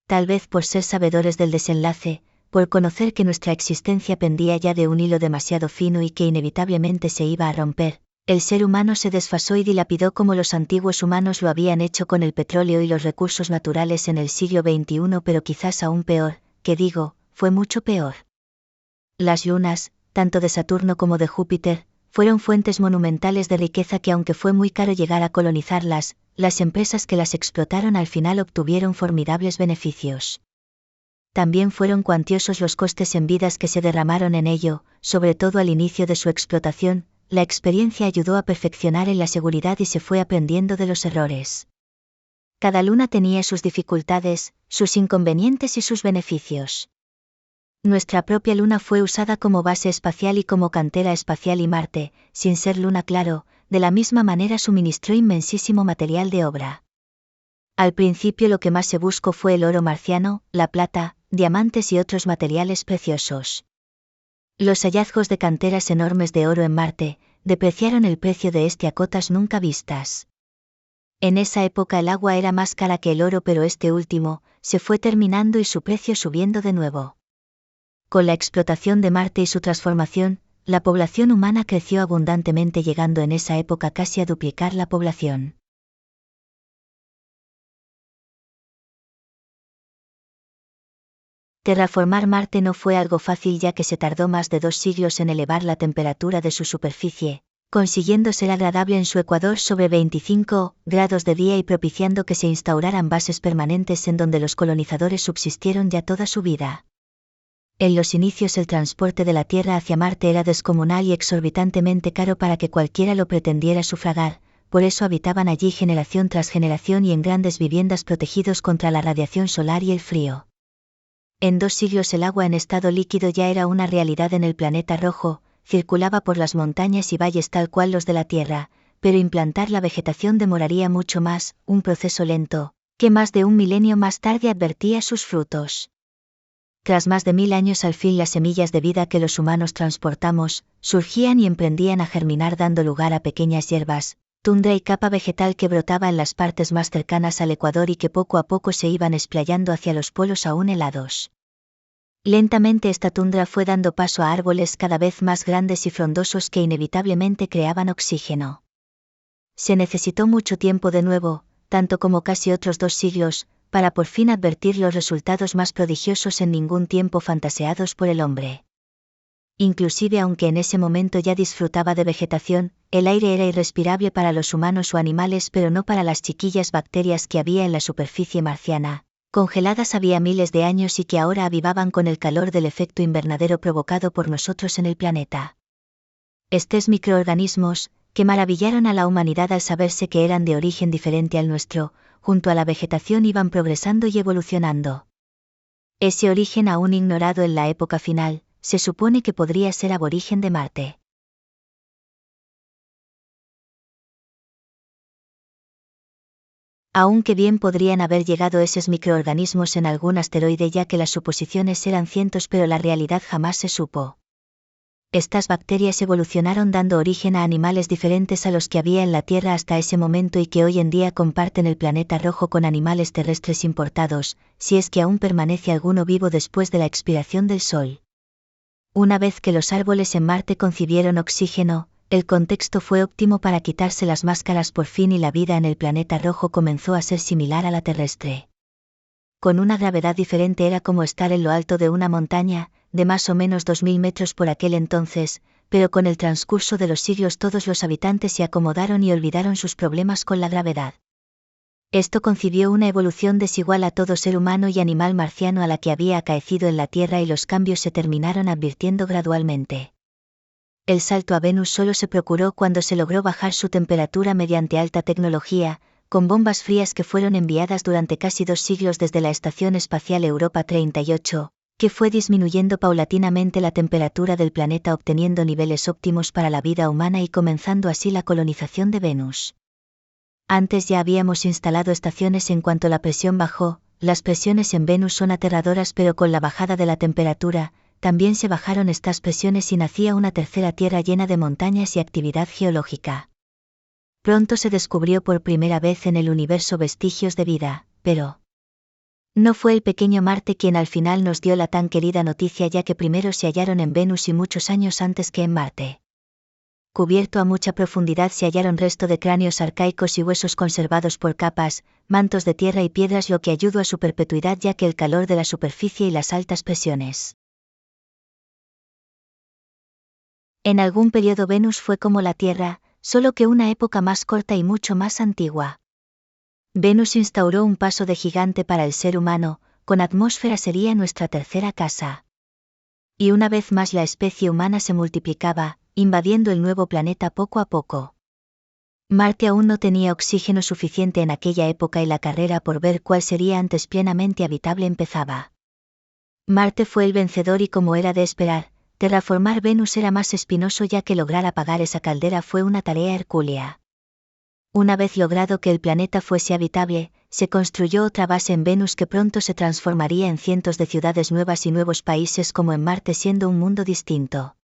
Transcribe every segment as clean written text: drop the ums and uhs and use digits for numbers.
tal vez por ser sabedores del desenlace, por conocer que nuestra existencia pendía ya de un hilo demasiado fino y que inevitablemente se iba a romper, el ser humano se desfasó y dilapidó como los antiguos humanos lo habían hecho con el petróleo y los recursos naturales en el siglo XXI, pero quizás aún peor, fue mucho peor. Las lunas, tanto de Saturno como de Júpiter, fueron fuentes monumentales de riqueza que aunque fue muy caro llegar a colonizarlas, las empresas que las explotaron al final obtuvieron formidables beneficios. También fueron cuantiosos los costes en vidas que se derramaron en ello, sobre todo al inicio de su explotación. La experiencia ayudó a perfeccionar en la seguridad y se fue aprendiendo de los errores. Cada luna tenía sus dificultades, sus inconvenientes y sus beneficios. Nuestra propia luna fue usada como base espacial y como cantera espacial y Marte, sin ser luna claro, de la misma manera suministró inmensísimo material de obra. Al principio lo que más se buscó fue el oro marciano, la plata, diamantes y otros materiales preciosos. Los hallazgos de canteras enormes de oro en Marte depreciaron el precio de este a cotas nunca vistas. En esa época el agua era más cara que el oro, pero este último se fue terminando y su precio subiendo de nuevo. Con la explotación de Marte y su transformación, la población humana creció abundantemente, llegando en esa época casi a duplicar la población. Terraformar Marte no fue algo fácil, ya que se tardó más de 2 siglos en elevar la temperatura de su superficie, consiguiendo ser agradable en su ecuador sobre 25 grados de día y propiciando que se instauraran bases permanentes en donde los colonizadores subsistieron ya toda su vida. En los inicios el transporte de la Tierra hacia Marte era descomunal y exorbitantemente caro para que cualquiera lo pretendiera sufragar, por eso habitaban allí generación tras generación y en grandes viviendas protegidos contra la radiación solar y el frío. En 2 siglos el agua en estado líquido ya era una realidad en el planeta rojo, circulaba por las montañas y valles tal cual los de la Tierra, pero implantar la vegetación demoraría mucho más, un proceso lento, que más de un milenio más tarde advertía sus frutos. Tras más de 1000 años al fin las semillas de vida que los humanos transportamos, surgían y emprendían a germinar dando lugar a pequeñas hierbas, tundra y capa vegetal que brotaba en las partes más cercanas al ecuador y que poco a poco se iban explayando hacia los polos aún helados. Lentamente esta tundra fue dando paso a árboles cada vez más grandes y frondosos que inevitablemente creaban oxígeno. Se necesitó mucho tiempo de nuevo, tanto como casi otros 2 siglos, para por fin advertir los resultados más prodigiosos en ningún tiempo fantaseados por el hombre. Inclusive aunque en ese momento ya disfrutaba de vegetación, el aire era irrespirable para los humanos o animales, pero no para las chiquillas bacterias que había en la superficie marciana, congeladas había miles de años y que ahora avivaban con el calor del efecto invernadero provocado por nosotros en el planeta. Estos microorganismos, que maravillaron a la humanidad al saberse que eran de origen diferente al nuestro, junto a la vegetación iban progresando y evolucionando. Ese origen aún ignorado en la época final, se supone que podría ser aborigen de Marte. Aunque bien podrían haber llegado esos microorganismos en algún asteroide, ya que las suposiciones eran cientos, pero la realidad jamás se supo. Estas bacterias evolucionaron dando origen a animales diferentes a los que había en la Tierra hasta ese momento y que hoy en día comparten el planeta rojo con animales terrestres importados, si es que aún permanece alguno vivo después de la expiración del Sol. Una vez que los árboles en Marte concibieron oxígeno, el contexto fue óptimo para quitarse las máscaras por fin y la vida en el planeta rojo comenzó a ser similar a la terrestre. Con una gravedad diferente, era como estar en lo alto de una montaña, de más o menos 2000 metros por aquel entonces, pero con el transcurso de los siglos todos los habitantes se acomodaron y olvidaron sus problemas con la gravedad. Esto concibió una evolución desigual a todo ser humano y animal marciano a la que había acaecido en la Tierra, y los cambios se terminaron advirtiendo gradualmente. El salto a Venus solo se procuró cuando se logró bajar su temperatura mediante alta tecnología, con bombas frías que fueron enviadas durante casi 2 siglos desde la Estación Espacial Europa 38, que fue disminuyendo paulatinamente la temperatura del planeta obteniendo niveles óptimos para la vida humana y comenzando así la colonización de Venus. Antes ya habíamos instalado estaciones en cuanto la presión bajó. Las presiones en Venus son aterradoras, pero con la bajada de la temperatura, también se bajaron estas presiones y nacía una tercera Tierra llena de montañas y actividad geológica. Pronto se descubrió por primera vez en el universo vestigios de vida, pero No fue el pequeño Marte quien al final nos dio la tan querida noticia, ya que primero se hallaron en Venus y muchos años antes que en Marte. Cubierto a mucha profundidad se hallaron restos de cráneos arcaicos y huesos conservados por capas, mantos de tierra y piedras, lo que ayudó a su perpetuidad ya que el calor de la superficie y las altas presiones. En algún periodo Venus fue como la Tierra, solo que una época más corta y mucho más antigua. Venus instauró un paso de gigante para el ser humano, con atmósfera sería nuestra tercera casa. Y una vez más la especie humana se multiplicaba, invadiendo el nuevo planeta poco a poco. Marte aún no tenía oxígeno suficiente en aquella época y la carrera por ver cuál sería antes plenamente habitable empezaba. Marte fue el vencedor y, como era de esperar, terraformar Venus era más espinoso, ya que lograr apagar esa caldera fue una tarea hercúlea. Una vez logrado que el planeta fuese habitable, se construyó otra base en Venus que pronto se transformaría en cientos de ciudades nuevas y nuevos países como en Marte, siendo un mundo distinto.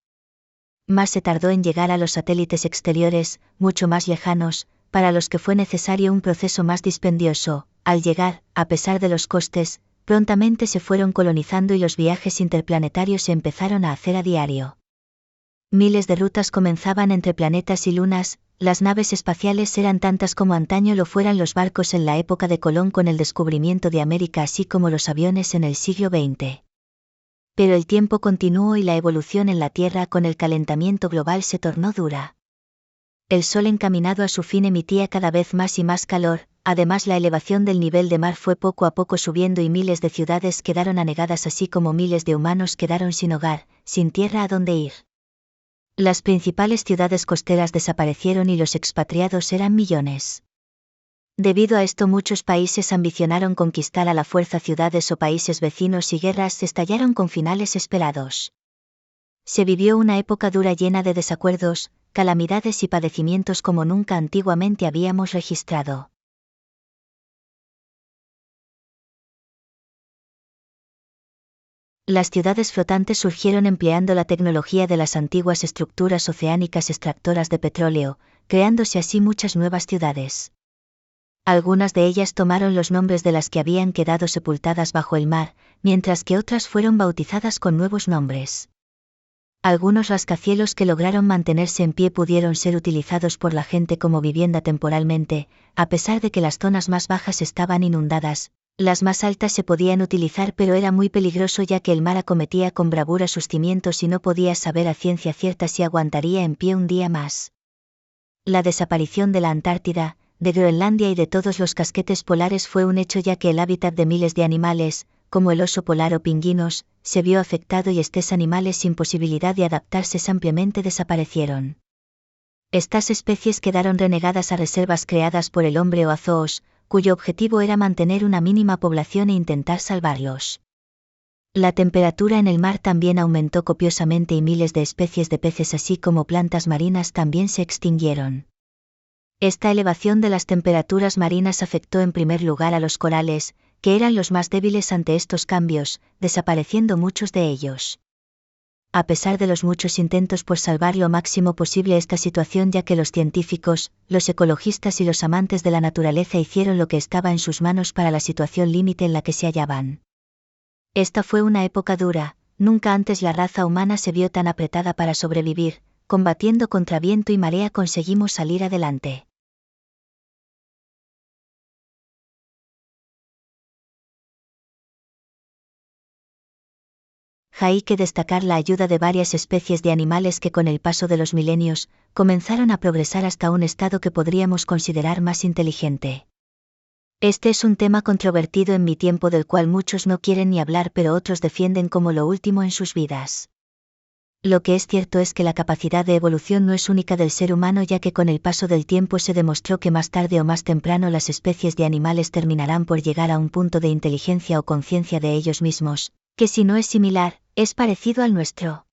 Más se tardó en llegar a los satélites exteriores, mucho más lejanos, para los que fue necesario un proceso más dispendioso. Al llegar, a pesar de los costes, prontamente se fueron colonizando y los viajes interplanetarios se empezaron a hacer a diario. Miles de rutas comenzaban entre planetas y lunas, las naves espaciales eran tantas como antaño lo fueran los barcos en la época de Colón con el descubrimiento de América, así como los aviones en el siglo XX. Pero el tiempo continuó y la evolución en la Tierra con el calentamiento global se tornó dura. El Sol, encaminado a su fin, emitía cada vez más y más calor, además la elevación del nivel de mar fue poco a poco subiendo y miles de ciudades quedaron anegadas, así como miles de humanos quedaron sin hogar, sin tierra a dónde ir. Las principales ciudades costeras desaparecieron y los expatriados eran millones. Debido a esto, muchos países ambicionaron conquistar a la fuerza ciudades o países vecinos y guerras estallaron con finales esperados. Se vivió una época dura llena de desacuerdos, calamidades y padecimientos como nunca antiguamente habíamos registrado. Las ciudades flotantes surgieron empleando la tecnología de las antiguas estructuras oceánicas extractoras de petróleo, creándose así muchas nuevas ciudades. Algunas de ellas tomaron los nombres de las que habían quedado sepultadas bajo el mar, mientras que otras fueron bautizadas con nuevos nombres. Algunos rascacielos que lograron mantenerse en pie pudieron ser utilizados por la gente como vivienda temporalmente, a pesar de que las zonas más bajas estaban inundadas. Las más altas se podían utilizar, pero era muy peligroso ya que el mar acometía con bravura sus cimientos y no podía saber a ciencia cierta si aguantaría en pie un día más. La desaparición de la Antártida, de Groenlandia y de todos los casquetes polares fue un hecho, ya que el hábitat de miles de animales, como el oso polar o pingüinos, se vio afectado y estos animales sin posibilidad de adaptarse ampliamente desaparecieron. Estas especies quedaron renegadas a reservas creadas por el hombre o a zoos, cuyo objetivo era mantener una mínima población e intentar salvarlos. La temperatura en el mar también aumentó copiosamente y miles de especies de peces así como plantas marinas también se extinguieron. Esta elevación de las temperaturas marinas afectó en primer lugar a los corales, que eran los más débiles ante estos cambios, desapareciendo muchos de ellos. A pesar de los muchos intentos por salvar lo máximo posible esta situación, ya que los científicos, los ecologistas y los amantes de la naturaleza hicieron lo que estaba en sus manos para la situación límite en la que se hallaban. Esta fue una época dura, nunca antes la raza humana se vio tan apretada para sobrevivir, combatiendo contra viento y marea conseguimos salir adelante. Hay que destacar la ayuda de varias especies de animales que con el paso de los milenios, comenzaron a progresar hasta un estado que podríamos considerar más inteligente. Este es un tema controvertido en mi tiempo del cual muchos no quieren ni hablar, pero otros defienden como lo último en sus vidas. Lo que es cierto es que la capacidad de evolución no es única del ser humano, ya que con el paso del tiempo se demostró que más tarde o más temprano las especies de animales terminarán por llegar a un punto de inteligencia o conciencia de ellos mismos, que si no es similar, es parecido al nuestro.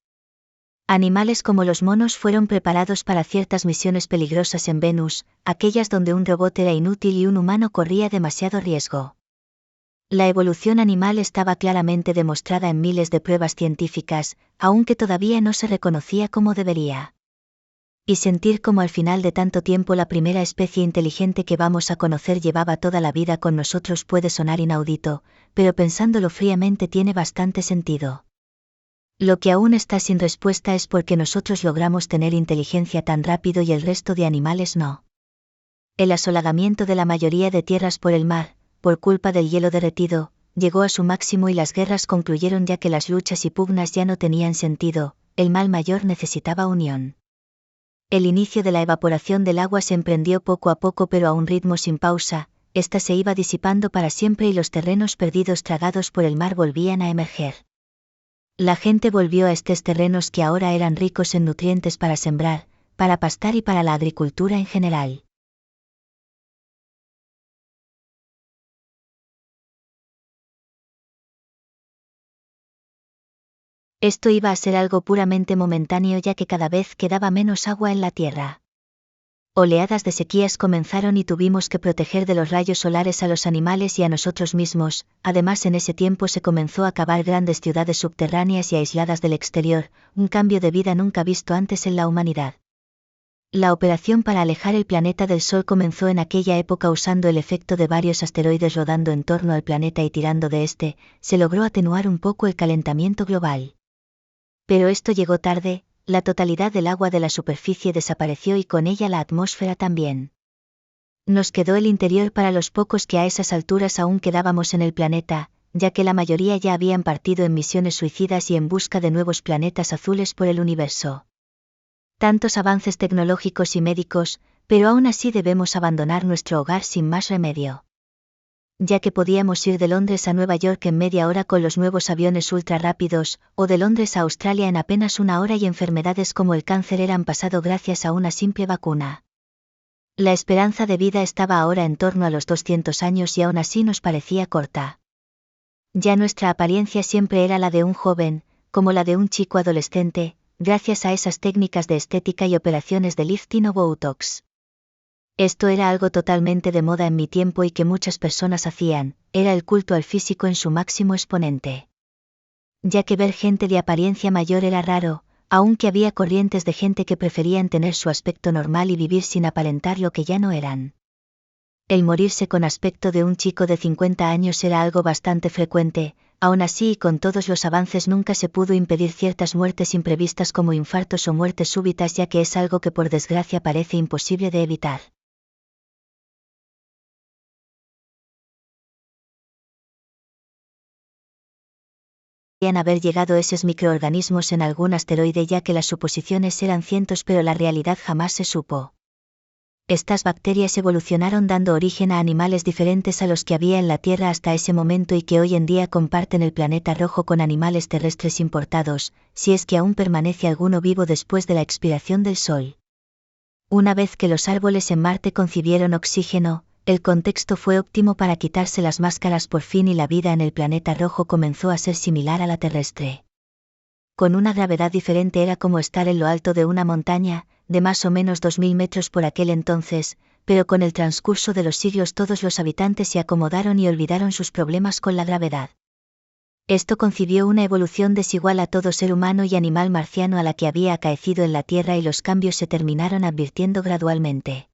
Animales como los monos fueron preparados para ciertas misiones peligrosas en Venus, aquellas donde un robot era inútil y un humano corría demasiado riesgo. La evolución animal estaba claramente demostrada en miles de pruebas científicas, aunque todavía no se reconocía como debería. y sentir como al final de tanto tiempo la primera especie inteligente que vamos a conocer llevaba toda la vida con nosotros puede sonar inaudito, pero pensándolo fríamente tiene bastante sentido. Lo que aún está sin respuesta es por qué nosotros logramos tener inteligencia tan rápido y el resto de animales no. El asolagamiento de la mayoría de tierras por el mar, por culpa del hielo derretido, llegó a su máximo y las guerras concluyeron ya que las luchas y pugnas ya no tenían sentido, el mal mayor necesitaba unión. El inicio de la evaporación del agua se emprendió poco a poco pero a un ritmo sin pausa, esta se iba disipando para siempre y los terrenos perdidos tragados por el mar volvían a emerger. La gente volvió a estos terrenos que ahora eran ricos en nutrientes para sembrar, para pastar y para la agricultura en general. Esto iba a ser algo puramente momentáneo ya que cada vez quedaba menos agua en la tierra. Oleadas de sequías comenzaron y tuvimos que proteger de los rayos solares a los animales y a nosotros mismos, además en ese tiempo se comenzó a cavar grandes ciudades subterráneas y aisladas del exterior, un cambio de vida nunca visto antes en la humanidad. La operación para alejar el planeta del Sol comenzó en aquella época usando el efecto de varios asteroides rodando en torno al planeta y tirando de este, se logró atenuar un poco el calentamiento global. Pero esto llegó tarde, la totalidad del agua de la superficie desapareció y con ella la atmósfera también. Nos quedó el interior para los pocos que a esas alturas aún quedábamos en el planeta, ya que la mayoría ya habían partido en misiones suicidas y en busca de nuevos planetas azules por el universo. Tantos avances tecnológicos y médicos, pero aún así debemos abandonar nuestro hogar sin más remedio. Ya que podíamos ir de Londres a Nueva York en media hora con los nuevos aviones ultra rápidos, o de Londres a Australia en apenas una hora y enfermedades como el cáncer eran pasado gracias a una simple vacuna. La esperanza de vida estaba ahora en torno a los 200 años y aún así nos parecía corta. Ya nuestra apariencia siempre era la de un joven, como la de un chico adolescente, gracias a esas técnicas de estética y operaciones de lifting o Botox. Esto era algo totalmente de moda en mi tiempo y que muchas personas hacían, era el culto al físico en su máximo exponente. Ya que ver gente de apariencia mayor era raro, aunque había corrientes de gente que preferían tener su aspecto normal y vivir sin aparentar lo que ya no eran. El morirse con aspecto de un chico de 50 años era algo bastante frecuente, aún así y con todos los avances nunca se pudo impedir ciertas muertes imprevistas como infartos o muertes súbitas ya que es algo que por desgracia parece imposible de evitar. Haber llegado esos microorganismos en algún asteroide ya que las suposiciones eran cientos pero la realidad jamás se supo. Estas bacterias evolucionaron dando origen a animales diferentes a los que había en la Tierra hasta ese momento y que hoy en día comparten el planeta rojo con animales terrestres importados, si es que aún permanece alguno vivo después de la expiración del Sol. Una vez que los árboles en Marte concibieron oxígeno, el contexto fue óptimo para quitarse las máscaras por fin y la vida en el planeta rojo comenzó a ser similar a la terrestre. Con una gravedad diferente era como estar en lo alto de una montaña, de más o menos 2000 metros por aquel entonces, pero con el transcurso de los siglos todos los habitantes se acomodaron y olvidaron sus problemas con la gravedad. Esto concibió una evolución desigual a todo ser humano y animal marciano a la que había acaecido en la Tierra y los cambios se terminaron advirtiendo gradualmente.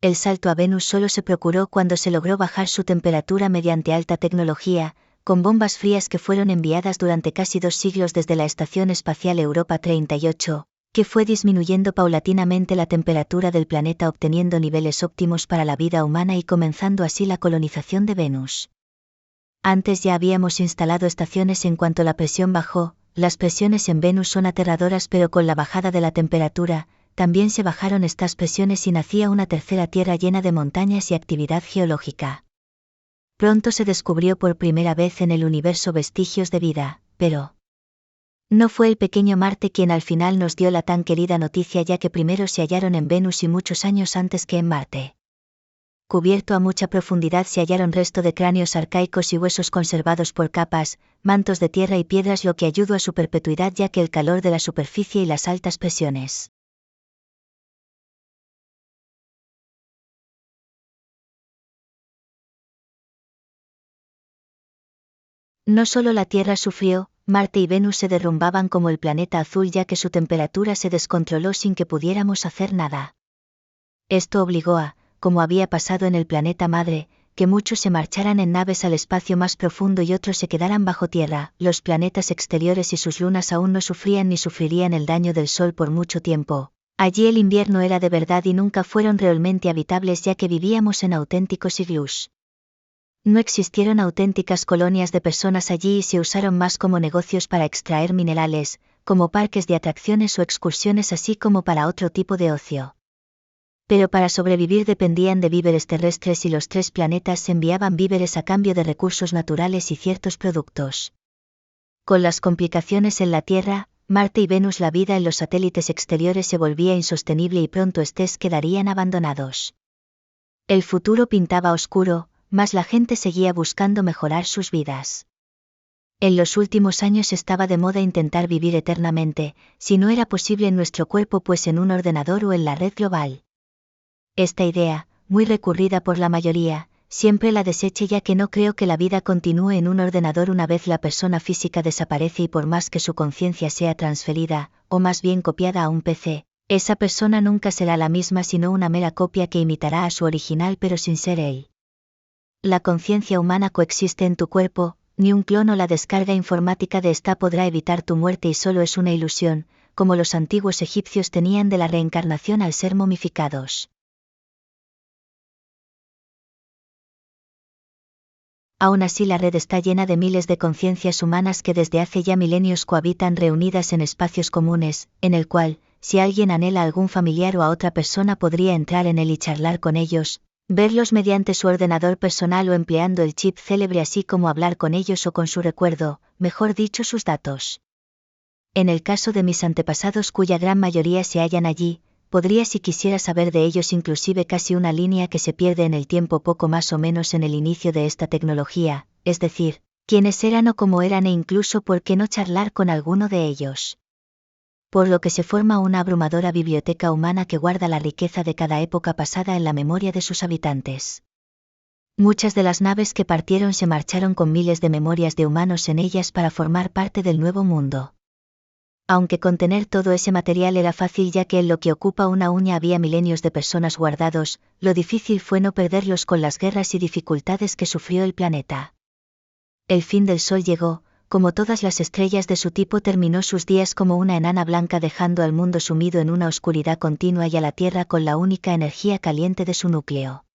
El salto a Venus solo se procuró cuando se logró bajar su temperatura mediante alta tecnología, con bombas frías que fueron enviadas durante casi 2 siglos desde la Estación Espacial Europa 38, que fue disminuyendo paulatinamente la temperatura del planeta obteniendo niveles óptimos para la vida humana y comenzando así la colonización de Venus. Antes ya habíamos instalado estaciones en cuanto la presión bajó, las presiones en Venus son aterradoras pero con la bajada de la temperatura, también se bajaron estas presiones y nacía una tercera Tierra llena de montañas y actividad geológica. Pronto se descubrió por primera vez en el universo vestigios de vida, pero no fue el pequeño Marte quien al final nos dio la tan querida noticia ya que primero se hallaron en Venus y muchos años antes que en Marte. Cubierto a mucha profundidad se hallaron restos de cráneos arcaicos y huesos conservados por capas, mantos de tierra y piedras lo que ayudó a su perpetuidad ya que el calor de la superficie y las altas presiones. No solo la Tierra sufrió, Marte y Venus se derrumbaban como el planeta azul ya que su temperatura se descontroló sin que pudiéramos hacer nada. Esto obligó a, como había pasado en el planeta madre, que muchos se marcharan en naves al espacio más profundo y otros se quedaran bajo tierra. Los planetas exteriores y sus lunas aún no sufrían ni sufrirían el daño del Sol por mucho tiempo. Allí el invierno era de verdad y nunca fueron realmente habitables ya que vivíamos en auténticos iglús. No existieron auténticas colonias de personas allí y se usaron más como negocios para extraer minerales, como parques de atracciones o excursiones así como para otro tipo de ocio. Pero para sobrevivir dependían de víveres terrestres y los 3 planetas enviaban víveres a cambio de recursos naturales y ciertos productos. Con las complicaciones en la Tierra, Marte y Venus la vida en los satélites exteriores se volvía insostenible y pronto estos quedarían abandonados. El futuro pintaba oscuro, mas la gente seguía buscando mejorar sus vidas. En los últimos años estaba de moda intentar vivir eternamente, si no era posible en nuestro cuerpo pues en un ordenador o en la red global. Esta idea, muy recurrida por la mayoría, siempre la deseché ya que no creo que la vida continúe en un ordenador una vez la persona física desaparece y por más que su conciencia sea transferida, o más bien copiada a un PC, esa persona nunca será la misma sino una mera copia que imitará a su original pero sin ser él. La conciencia humana coexiste en tu cuerpo, ni un clon o la descarga informática de esta podrá evitar tu muerte y solo es una ilusión, como los antiguos egipcios tenían de la reencarnación al ser momificados. Aún así la red está llena de miles de conciencias humanas que desde hace ya milenios cohabitan reunidas en espacios comunes, en el cual, si alguien anhela a algún familiar o a otra persona podría entrar en él y charlar con ellos, verlos mediante su ordenador personal o empleando el chip célebre así como hablar con ellos o con su recuerdo, mejor dicho sus datos. En el caso de mis antepasados cuya gran mayoría se hallan allí, podría si quisiera saber de ellos inclusive casi una línea que se pierde en el tiempo poco más o menos en el inicio de esta tecnología, es decir, quiénes eran o cómo eran e incluso por qué no charlar con alguno de ellos. Por lo que se forma una abrumadora biblioteca humana que guarda la riqueza de cada época pasada en la memoria de sus habitantes. Muchas de las naves que partieron se marcharon con miles de memorias de humanos en ellas para formar parte del nuevo mundo. Aunque contener todo ese material era fácil ya que en lo que ocupa una uña había milenios de personas guardados, lo difícil fue no perderlos con las guerras y dificultades que sufrió el planeta. El fin del Sol llegó, como todas las estrellas de su tipo terminó sus días como una enana blanca dejando al mundo sumido en una oscuridad continua y a la Tierra con la única energía caliente de su núcleo.